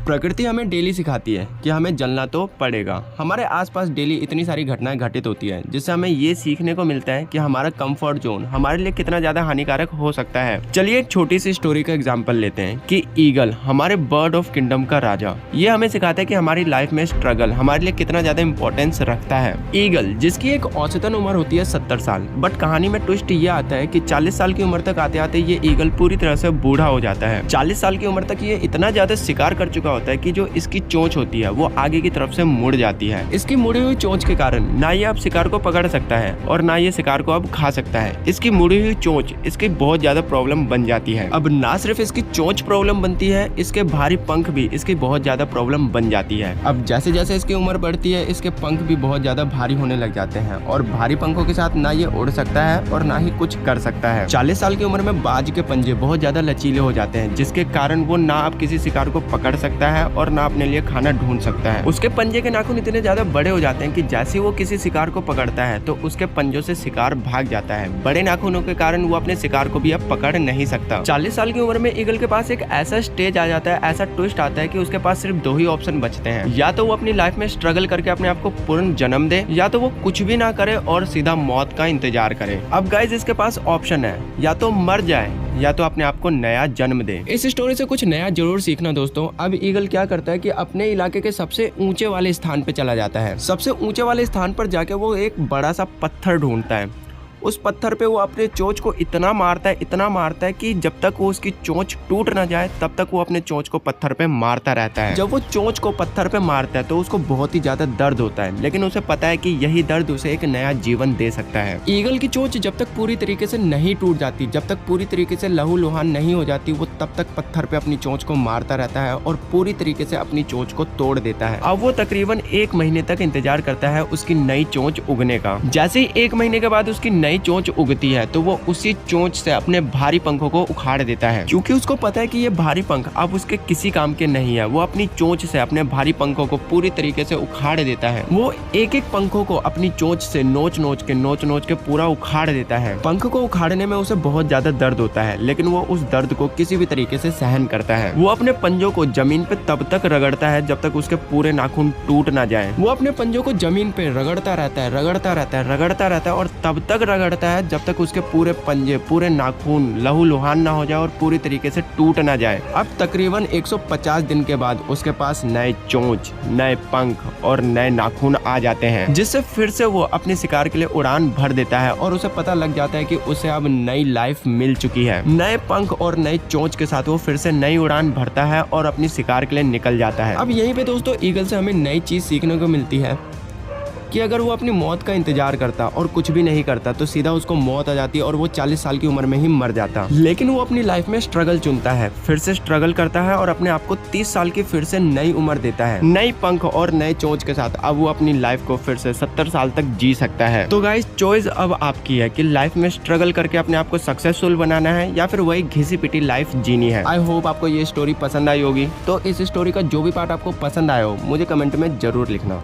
प्रकृति हमें डेली सिखाती है कि हमें जलना तो पड़ेगा। हमारे आसपास डेली इतनी सारी घटनाएं घटित होती है जिससे हमें ये सीखने को मिलता है कि हमारा कंफर्ट जोन हमारे लिए कितना ज्यादा हानिकारक हो सकता है। चलिए एक छोटी सी स्टोरी का एग्जांपल लेते हैं कि ईगल हमारे बर्ड ऑफ किंगडम का राजा, ये हमें सिखाता है कि हमारी लाइफ में स्ट्रगल हमारे लिए कितना ज्यादा इंपॉर्टेंस रखता है। ईगल जिसकी एक औसतन उम्र होती है 70 साल, बट कहानी में ट्विस्ट ये आता है कि 40 साल की उम्र तक आते आते ये ईगल पूरी तरह से बूढ़ा हो जाता है। 40 साल की उम्र तक ये इतना ज्यादा शिकार कर चुका होता है कि जो इसकी चोंच होती है वो आगे की तरफ से मुड़ जाती है। इसकी मुड़ी हुई चोंच के कारण ना ये अब शिकार को पकड़ सकता है और ना ये शिकार को अब खा सकता है। इसकी मुड़ी हुई चोंच इसकी बहुत ज्यादा प्रॉब्लम बन जाती है। अब ना सिर्फ इसकी चोंच प्रॉब्लम बनती है, इसके भारी पंख भी इसकी बहुत ज्यादा प्रॉब्लम बन जाती है। अब जैसे जैसे इसकी उम्र बढ़ती है इसके पंख भी बहुत ज्यादा भारी होने लग जाते हैं और भारी पंखों के साथ ना ये उड़ सकता है और ना ही कुछ कर सकता है। 40 साल की उम्र में बाज के पंजे बहुत ज्यादा लचीले हो जाते हैं जिसके कारण वो ना अब किसी शिकार को पकड़ सकता है और ना अपने लिए खाना ढूंढ सकता है। उसके पंजे के नाखून इतने ज्यादा बड़े हो जाते हैं कि जैसे वो किसी शिकार को पकड़ता है तो उसके पंजों से शिकार भाग जाता है। बड़े नाखूनों के कारण वो अपने शिकार को भी अब पकड़ नहीं सकता। 40 साल की उम्र में ईगल के पास एक ऐसा स्टेज आ जाता है, ऐसा ट्विस्ट आता है कि उसके पास सिर्फ 2 ही ऑप्शन बचते हैं। या तो वो अपनी लाइफ में स्ट्रगल करके अपने आप को पूर्ण जन्म दे, या तो वो कुछ भी ना करे और सीधा मौत का इंतजार करे। अब गाइस इसके पास ऑप्शन है, या तो मर जाए या तो अपने आप को नया जन्म दे। इस स्टोरी से कुछ नया जरूर सीखना दोस्तों। अब ईगल क्या करता है कि अपने इलाके के सबसे ऊंचे वाले स्थान पे चला जाता है। सबसे ऊंचे वाले स्थान पर जाके वो एक बड़ा सा पत्थर ढूंढता है। उस पत्थर पे वो अपने चोंच को इतना मारता है कि जब तक वो उसकी चोंच टूट ना जाए तब तक वो अपने चोंच को पत्थर पे मारता रहता है। जब वो चोंच को पत्थर पे मारता है तो उसको बहुत ही ज्यादा दर्द होता है, लेकिन उसे पता है कि यही दर्द उसे एक नया जीवन दे सकता है। ईगल की चोंच जब तक पूरी तरीके से नहीं टूट जाती, जब तक पूरी तरीके से लहूलुहान नहीं हो जाती, वो तब तक पत्थर पे अपनी चोंच को मारता रहता है और पूरी तरीके से अपनी चोंच को तोड़ देता है। अब वो तकरीबन 1 महीने तक इंतजार करता है उसकी नई चोंच उगने का। जैसे ही 1 महीने के बाद उसकी नई चोंच उगती है तो वो उसी चोंच से अपने भारी पंखों को उखाड़ देता है। क्योंकि उसको पता है कि ये भारी पंख अब उसके किसी काम के नहीं है, वो अपनी चोंच से अपने भारी पंखों को पूरी तरीके से उखाड़ देता है। वो एक एक पंखों को अपनी चोंच से नोच नोच के पूरा उखाड़ देता है। पंख को उखाड़ने में उसे बहुत ज्यादा दर्द होता है, लेकिन वो उस दर्द को किसी भी तरीके से सहन करता है। वो अपने पंजों को जमीन पे तब तक रगड़ता है जब तक उसके पूरे नाखून टूट ना जाए। वो अपने पंजों को जमीन पे रगड़ता रहता है और तब तक रगड़ता है जब तक उसके पूरे पंजे, पूरे नाखून लहूलुहान ना हो जाए और पूरी तरीके से टूट ना जाए। अब तकरीबन 150 दिन के बाद उसके पास नए चोंच, नए पंख और नए नाखून आ जाते हैं, जिससे फिर से वो अपने शिकार के लिए उड़ान भर देता है और उसे पता लग जाता है कि उसे अब नई लाइफ मिल चुकी है। नए पंख और नई चोंच के साथ वो फिर से नई उड़ान भरता है और अपनी शिकार के लिए निकल जाता है। अब यहीं पे दोस्तों ईगल से हमें नई चीज सीखने को मिलती है कि अगर वो अपनी मौत का इंतजार करता और कुछ भी नहीं करता तो सीधा उसको मौत आ जाती और वो 40 साल की उम्र में ही मर जाता। लेकिन वो अपनी लाइफ में स्ट्रगल चुनता है, फिर से स्ट्रगल करता है और अपने आप को 30 साल की फिर से नई उम्र देता है। नई पंख और नए चोंच के साथ अब वो अपनी लाइफ को फिर से 70 साल तक जी सकता है। तो गाइस चॉइस अब आपकी है कि लाइफ में स्ट्रगल करके अपने आप को सक्सेसफुल बनाना है या फिर वही घिसी पिटी लाइफ जीनी है। आई होप आपको ये स्टोरी पसंद आई होगी। तो इस स्टोरी का जो भी पार्ट आपको पसंद आया हो मुझे कमेंट में जरूर लिखना।